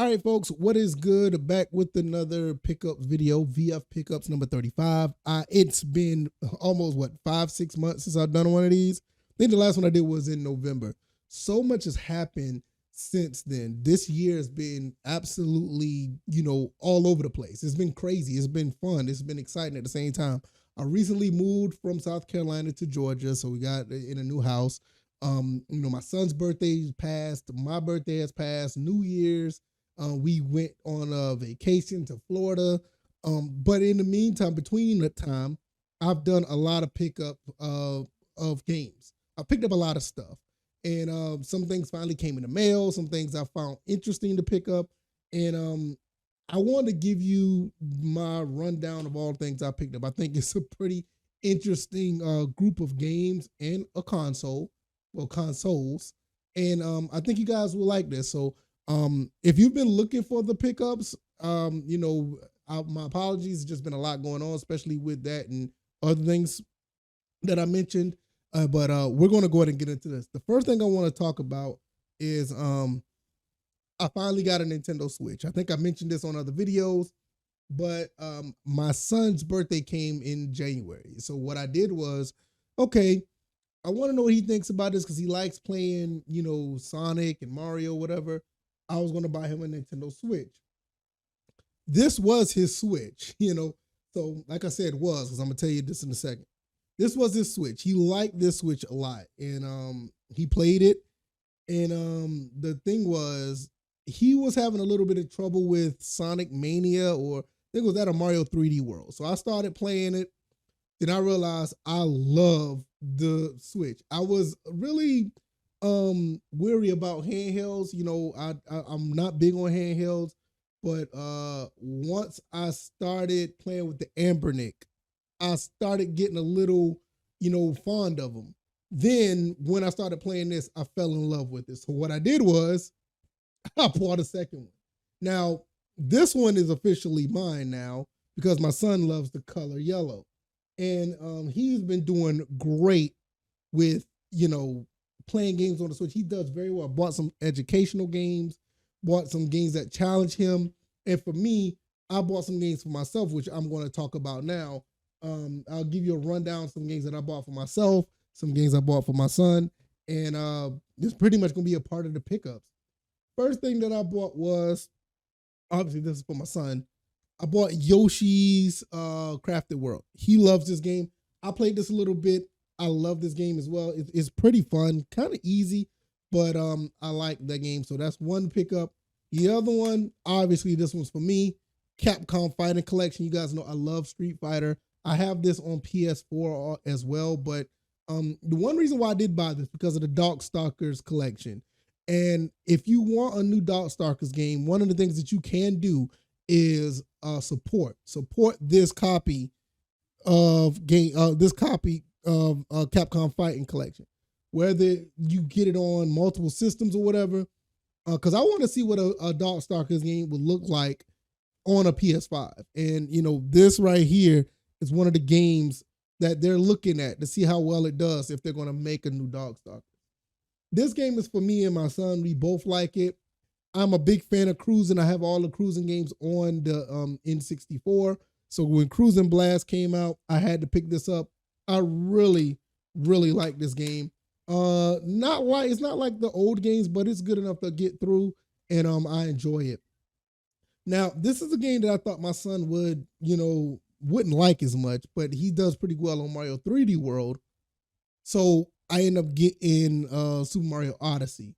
All right, folks, what is good? Back with another pickup video, VF Pickups number 35. It's been almost, 5, 6 months since I've done one of these. I think the last one I did was in November. So much has happened since then. This year has been absolutely, all over the place. It's been crazy. It's been fun. It's been exciting at the same time. I recently moved from South Carolina to Georgia, so we got in a new house. My son's birthday passed, my birthday has passed, New Year's. We went on a vacation to Florida. But in the meantime, between the time, I've done a lot of pickup of games. I picked up a lot of stuff. And some things finally came in the mail. Some things I found interesting to pick up. And I wanted to give you my rundown of all things I picked up. I think it's a pretty interesting group of games and a console. Well, consoles. And I think you guys will like this. So if you've been looking for the pickups, my apologies. It's just been a lot going on, especially with that and other things that I mentioned. But we're going to go ahead and get into this. The first thing I want to talk about is I finally got a Nintendo Switch. I think I mentioned this on other videos, but my son's birthday came in January. So what I did was, okay, I want to know what he thinks about this because he likes playing, Sonic and Mario, whatever. I was going to buy him a Nintendo Switch. This was his Switch, So like I said, was, because I'm going to tell you this in a second. This was his Switch. He liked this Switch a lot. And he played it. And the thing was, he was having a little bit of trouble with Sonic Mania, or I think it was at a Mario 3D World. So I started playing it. Then I realized I love the Switch. I was really weary about handhelds. I'm not big on handhelds, but once I started playing with the Anbernic, I started getting a little, fond of them. Then when I started playing this, I fell in love with it. So what I did was I bought a second one. Now, this one is officially mine now because my son loves the color yellow. And he's been doing great with, playing games on the Switch. He does very well. Bought some educational games, bought some games that challenge him. And for me, I bought some games for myself, which I'm going to talk about now. I'll give you a rundown of some games that I bought for myself, some games I bought for my son, and it's pretty much going to be a part of the pickups. First thing that I bought was, obviously this is for my son, I bought Yoshi's Crafted World. He loves this game. I played this a little bit. I love this game as well. It's pretty fun, kind of easy, but I like that game. So that's one pickup. The other one, obviously this one's for me, Capcom Fighting Collection. You guys know I love Street Fighter. I have this on PS4 as well, but the one reason why I did buy this because of the Darkstalkers collection. And if you want a new Darkstalkers game, one of the things that you can do is support this copy of Capcom Fighting Collection, whether you get it on multiple systems or whatever, because I want to see what a Darkstalkers game would look like on a PS5. And this right here is one of the games that they're looking at to see how well it does if they're going to make a new Darkstalkers. This game is for me and my son. We both like it. I'm a big fan of cruising. I have all the cruising games on the N64. So when Cruising Blast came out, I had to pick this up. I really, really like this game. It's not like the old games, but it's good enough to get through, and I enjoy it. Now, this is a game that I thought my son wouldn't like as much, but he does pretty well on Mario 3D World. So I end up getting Super Mario Odyssey.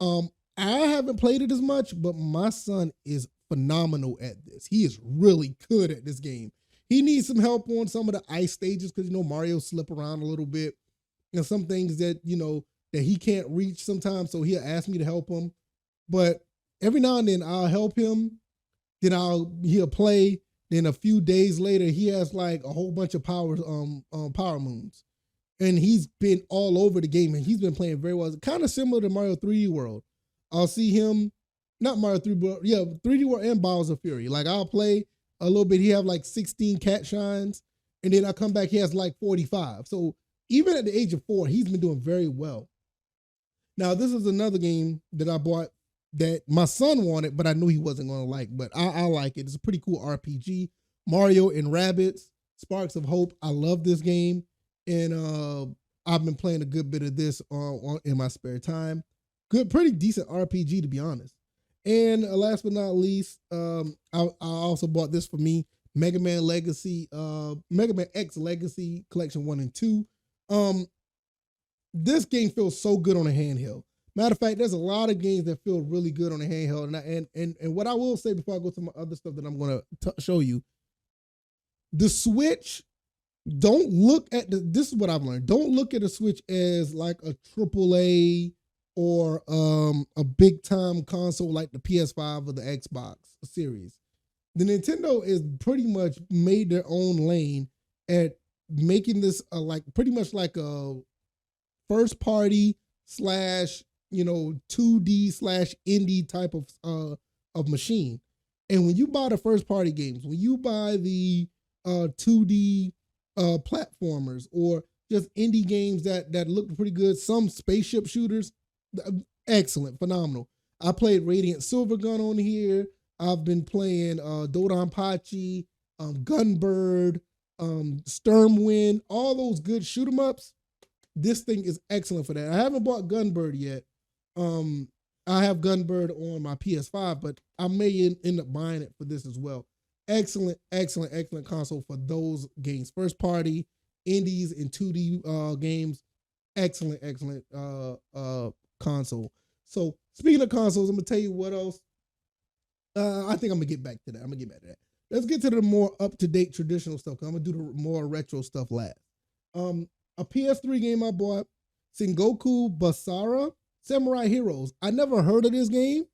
I haven't played it as much, but my son is phenomenal at this. He is really good at this game. He needs some help on some of the ice stages because, Mario slip around a little bit. And some things that, that he can't reach sometimes. So he'll ask me to help him. But every now and then I'll help him. Then he'll play. Then a few days later, he has like a whole bunch of power moons. And he's been all over the game and he's been playing very well. It's kind of similar to Mario 3D World. I'll see him, not Mario 3D World, 3D World and Bowser Fury. Like I'll play a little bit. He have like 16 cat shines. And then I come back, he has like 45. So even at the age of 4, he's been doing very well. Now, this is another game that I bought that my son wanted, but I knew he wasn't going to like. But I like it. It's a pretty cool RPG. Mario and Rabbids, Sparks of Hope. I love this game, and I've been playing a good bit of this in my spare time. Good, pretty decent RPG to be honest. And last but not least, I also bought this for me, Mega Man Legacy, Mega Man X Legacy Collection 1 and 2. This game feels so good on a handheld. Matter of fact, there's a lot of games that feel really good on a handheld. And what I will say before I go to my other stuff that I'm going to show you, the Switch, don't look at this is what I've learned. Don't look at a Switch as like a AAA or a big time console like the PS5 or the Xbox series. The Nintendo is pretty much made their own lane at making this like pretty much like a first party / 2D / indie type of machine. And when you buy the first party games, when you buy the 2D platformers or just indie games that look pretty good, some spaceship shooters, excellent, phenomenal. I played Radiant Silvergun on here. I've been playing Dodonpachi, Gunbird, Stormwind, all those good shoot 'em ups. This thing is excellent for that. I haven't bought Gunbird yet. I have Gunbird on my PS5, but I may end up buying it for this as well. Excellent, excellent, excellent console for those games. First party, indies, and 2D games. Excellent, excellent console. So speaking of consoles, I'm gonna tell you what else. I think I'm gonna get back to that. Let's get to the more up-to-date traditional stuff. I'm gonna do the more retro stuff last. A PS3 game I bought, Sengoku Basara Samurai Heroes. I never heard of this game,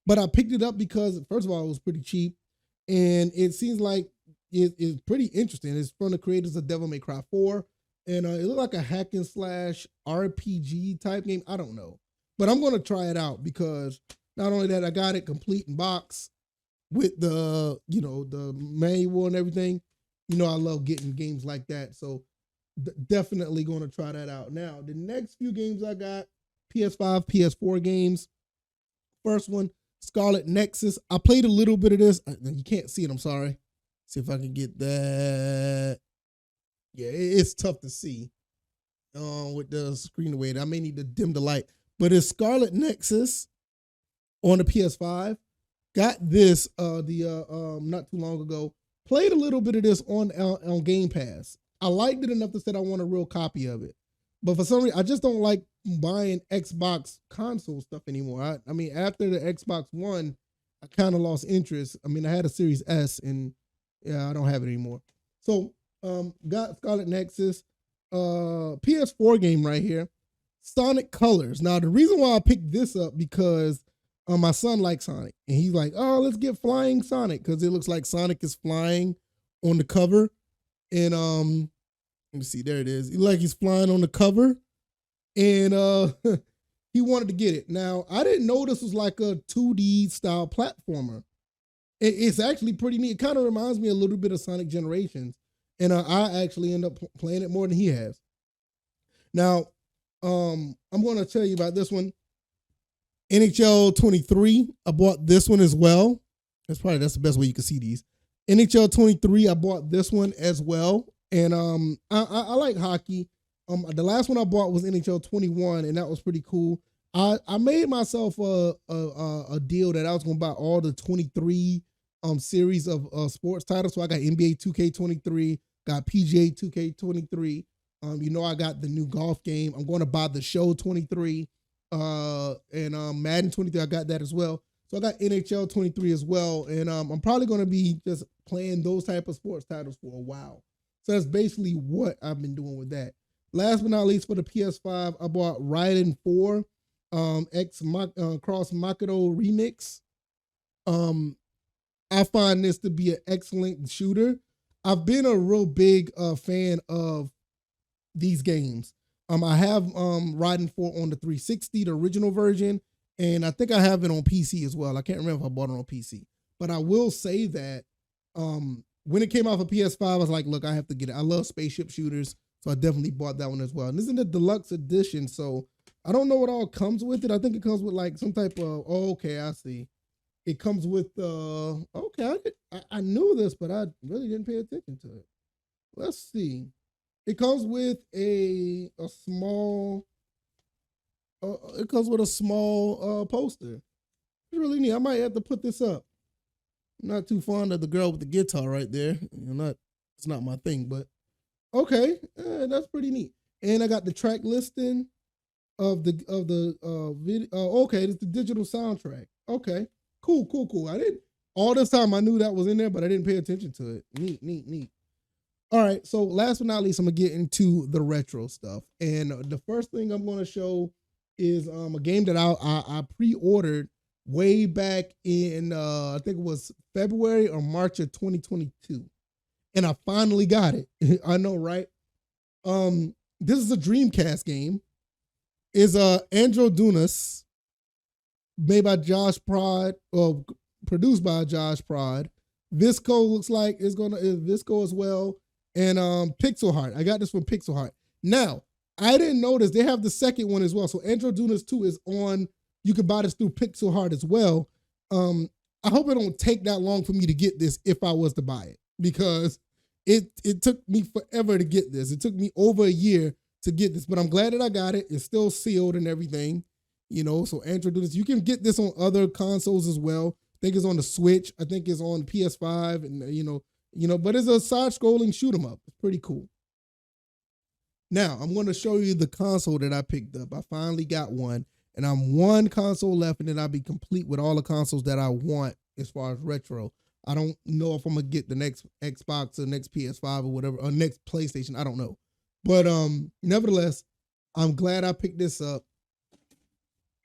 but I picked it up because first of all, it was pretty cheap, and it seems like it's pretty interesting. It's from the creators of Devil May Cry 4, and it looked like a hack and slash RPG type game. I don't know, but I'm gonna try it out because not only that, I got it complete in box with the the manual and everything. I love getting games like that, so definitely going to try that out. Now, the next few games I got, PS5, PS4 games. First one, Scarlet Nexus. I played a little bit of this. You can't see it, I'm sorry. See if I can get that. Yeah, it's tough to see with the screen away. I may need to dim the light. But it's Scarlet Nexus on the PS5. Got this not too long ago. Played a little bit of this on Game Pass. I liked it enough to say I want a real copy of it. But for some reason, I just don't like buying Xbox console stuff anymore. I mean, after the Xbox One, I kind of lost interest. I mean, I had a Series S, and yeah, I don't have it anymore. So, got Scarlet Nexus, PS4 game right here, Sonic Colors. Now, the reason why I picked this up because my son likes Sonic, and he's like, "Oh, let's get Flying Sonic," because it looks like Sonic is flying on the cover. And let me see, there it is. He's flying on the cover, and he wanted to get it. Now, I didn't know this was like a 2D style platformer. It's actually pretty neat. It kind of reminds me a little bit of Sonic Generations, and I actually end up playing it more than he has. Now, I'm going to tell you about this one. NHL 23. I bought this one as well. That's the best way you can see these. NHL 23, I bought this one as well. And I like hockey. The last one I bought was NHL 21, and that was pretty cool. I made myself a deal that I was going to buy all the 23 series of sports titles. So I got NBA 2K23, got PGA 2K23. I got the new golf game. I'm going to buy the Show 23, and Madden 23. I got that as well. So I got NHL 23 as well, and I'm probably going to be just playing those type of sports titles for a while. So that's basically what I've been doing with that. Last but not least, for the PS5, I bought Raiden 4 Cross Makoto Remix. I find this to be an excellent shooter. I've been a real big fan of these games. I have Raiden 4 on the 360, the original version, and I think I have it on PC as well. I can't remember if I bought it on PC. But I will say that when it came out for PS5, I was like, look, I have to get it. I love spaceship shooters, so I definitely bought that one as well. And this is the deluxe edition, so I don't know what all comes with it. I think it comes with like some type of. Oh, okay, I see. It comes with. Okay, I knew this, but I really didn't pay attention to it. Let's see. It comes with a small. It comes with a small poster. It's really neat. I might have to put this up. I'm not too fond of the girl with the guitar right there. It's not my thing, but okay, that's pretty neat. And I got the track listing of the video. Okay, it's the digital soundtrack. Okay, cool. I didn't all this time I knew that was in there, but I didn't pay attention to it. Neat. All right, so last but not least, I'm gonna get into the retro stuff, and the first thing I'm gonna show is a game that I pre-ordered way back in I think it was February or March of 2022, and I finally got it. I know, right? This is a Dreamcast game. Is Androgynous, made by Josh Prod, or produced by Josh Prod. Visco looks like is Visco as well, and Pixel Heart. I got this from Pixel Heart. Now, I didn't notice they have the second one as well. So Androgynous 2 is on. You can buy this through Pixel Heart as well. I hope it don't take that long for me to get this if I was to buy it, because it took me forever to get this. It took me over a year to get this, but I'm glad that I got it. It's still sealed and everything, so Androgynous. You can get this on other consoles as well. I think it's on the Switch. I think it's on PS5, and but it's a side-scrolling shoot 'em up. It's pretty cool. Now, I'm going to show you the console that I picked up. I finally got one, and I'm one console left, and then I'll be complete with all the consoles that I want as far as retro. I don't know if I'm going to get the next Xbox or next PS5 or whatever, or next PlayStation. I don't know. But nevertheless, I'm glad I picked this up.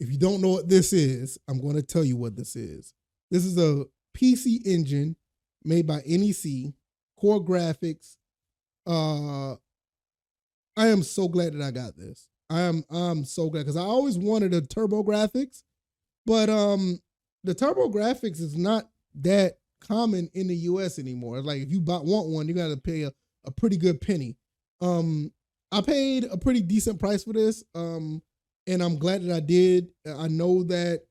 If you don't know what this is, I'm going to tell you what this is. This is a PC Engine made by NEC, Core Graphics. I am so glad that I got this. I'm so glad, because I always wanted a TurboGrafx, but the TurboGrafx is not that common in the US anymore. Like, if you want one, you got to pay a pretty good penny. I paid a pretty decent price for this, and I'm glad that I did. I know that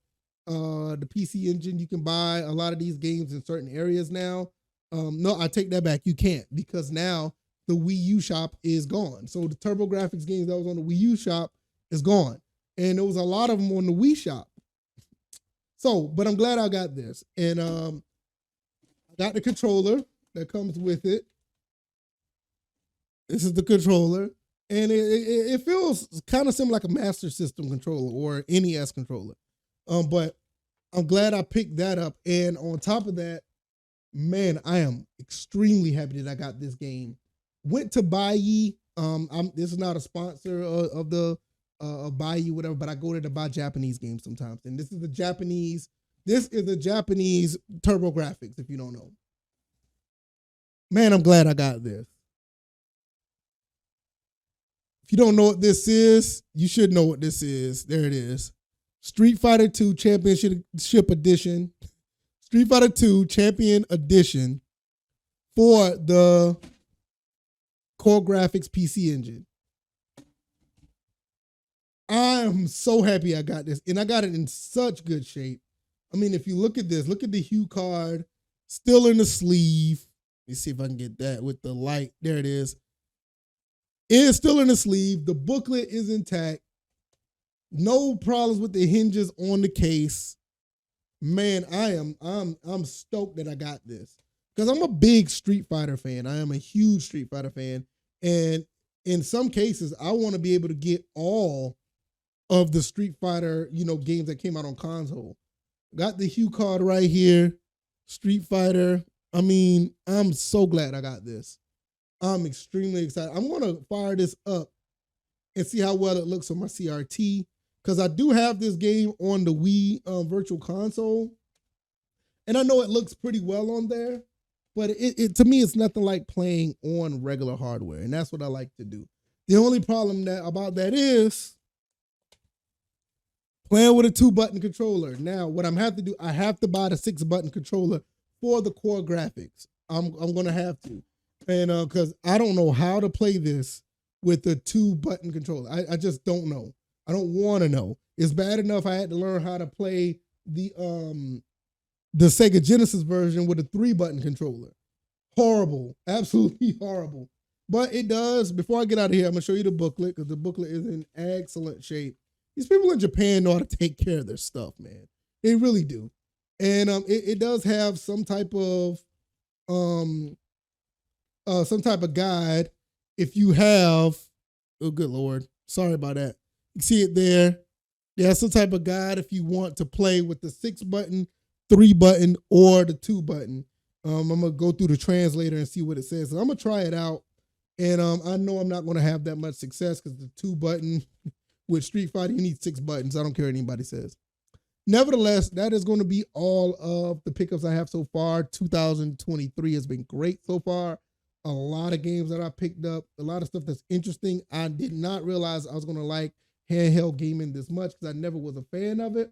the PC Engine, you can buy a lot of these games in certain areas now. No, I take that back. You can't, because now the Wii U shop is gone. So the TurboGrafx games that was on the Wii U shop is gone. And there was a lot of them on the Wii shop. So, but I'm glad I got this. And I got the controller that comes with it. This is the controller. And it feels kind of similar like a Master System controller or NES controller. But I'm glad I picked that up. And on top of that, man, I am extremely happy that I got this game. Went to Buyee. This is not a sponsor of the Buyee, whatever, but I go there to buy Japanese games sometimes. And this is a Japanese TurboGrafx, if you don't know. Man, I'm glad I got this. If you don't know what this is, you should know what this is. There it is. Street Fighter 2 Championship Edition. Street Fighter 2 Champion Edition for the Core Graphics PC Engine. I'm so happy I got this, and I got it in such good shape. I mean, if you look at this, look at the hue card, still in the sleeve. Let me see if I can get that with the light. There it is. It is still in the sleeve. The booklet is intact. No problems with the hinges on the case. Man, I'm stoked that I got this, because I'm a big Street Fighter fan. I am a huge Street Fighter fan. And in some cases, I want to be able to get all of the Street Fighter, games that came out on console. Got the hue card right here. Street Fighter. I mean, I'm so glad I got this. I'm extremely excited. I'm going to fire this up and see how well it looks on my CRT, because I do have this game on the Wii Virtual Console, and I know it looks pretty well on there, but it to me, it's nothing like playing on regular hardware, and that's what I like to do. The only problem about that is playing with a 2-button controller. Now, what I'm have to do, I have to buy the 6-button controller for the Core Graphics. I'm going to have to. And because I don't know how to play this with the 2-button controller. I just don't know. I don't want to know. It's bad enough I had to learn how to play the Sega Genesis version with a 3-button controller. Horrible, absolutely horrible. But it does. Before I get out of here, I'm gonna show you the booklet because the booklet is in excellent shape. These people in Japan know how to take care of their stuff, man. They really do. And it does have some type of guide. If you have, oh good Lord, sorry about that. You see it there. Yeah, some type of guide if you want to play with the 6-button, 3-button, or the 2-button. I'm gonna go through the translator and see what it says. So I'm gonna try it out. And I know I'm not gonna have that much success because the 2-button with Street Fighter, you need 6 buttons. I don't care what anybody says. Nevertheless, that is going to be all of the pickups I have so far. 2023 has been great so far. A lot of games that I picked up, a lot of stuff that's interesting. I did not realize I was going to like handheld gaming this much because I never was a fan of it.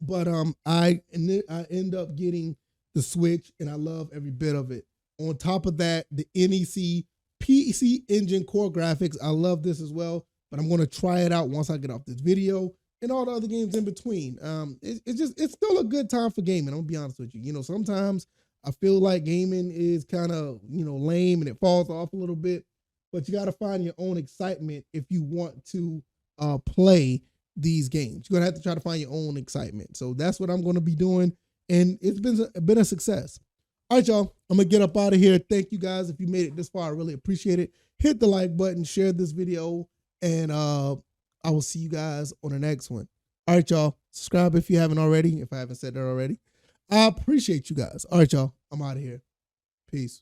But I end up getting the Switch, and I love every bit of it. On top of that, the NEC PC Engine Core Graphics, I love this as well. But I'm going to try it out once I get off this video and all the other games in between. It's still a good time for gaming. I'm gonna be honest with you. You know, sometimes I feel like gaming is kind of, you know, lame and it falls off a little bit, but you got to find your own excitement if you want to play these games. You're gonna have to try to find your own excitement. So that's what I'm going to be doing, and it's been a success. All right, y'all. I'm gonna get up out of here. Thank you guys if you made it this far. I really appreciate it. Hit the like button, share this video. And I will see you guys on the next one. All right, y'all. Subscribe if you haven't already, if I haven't said that already. I appreciate you guys. All right, y'all. I'm out of here. Peace.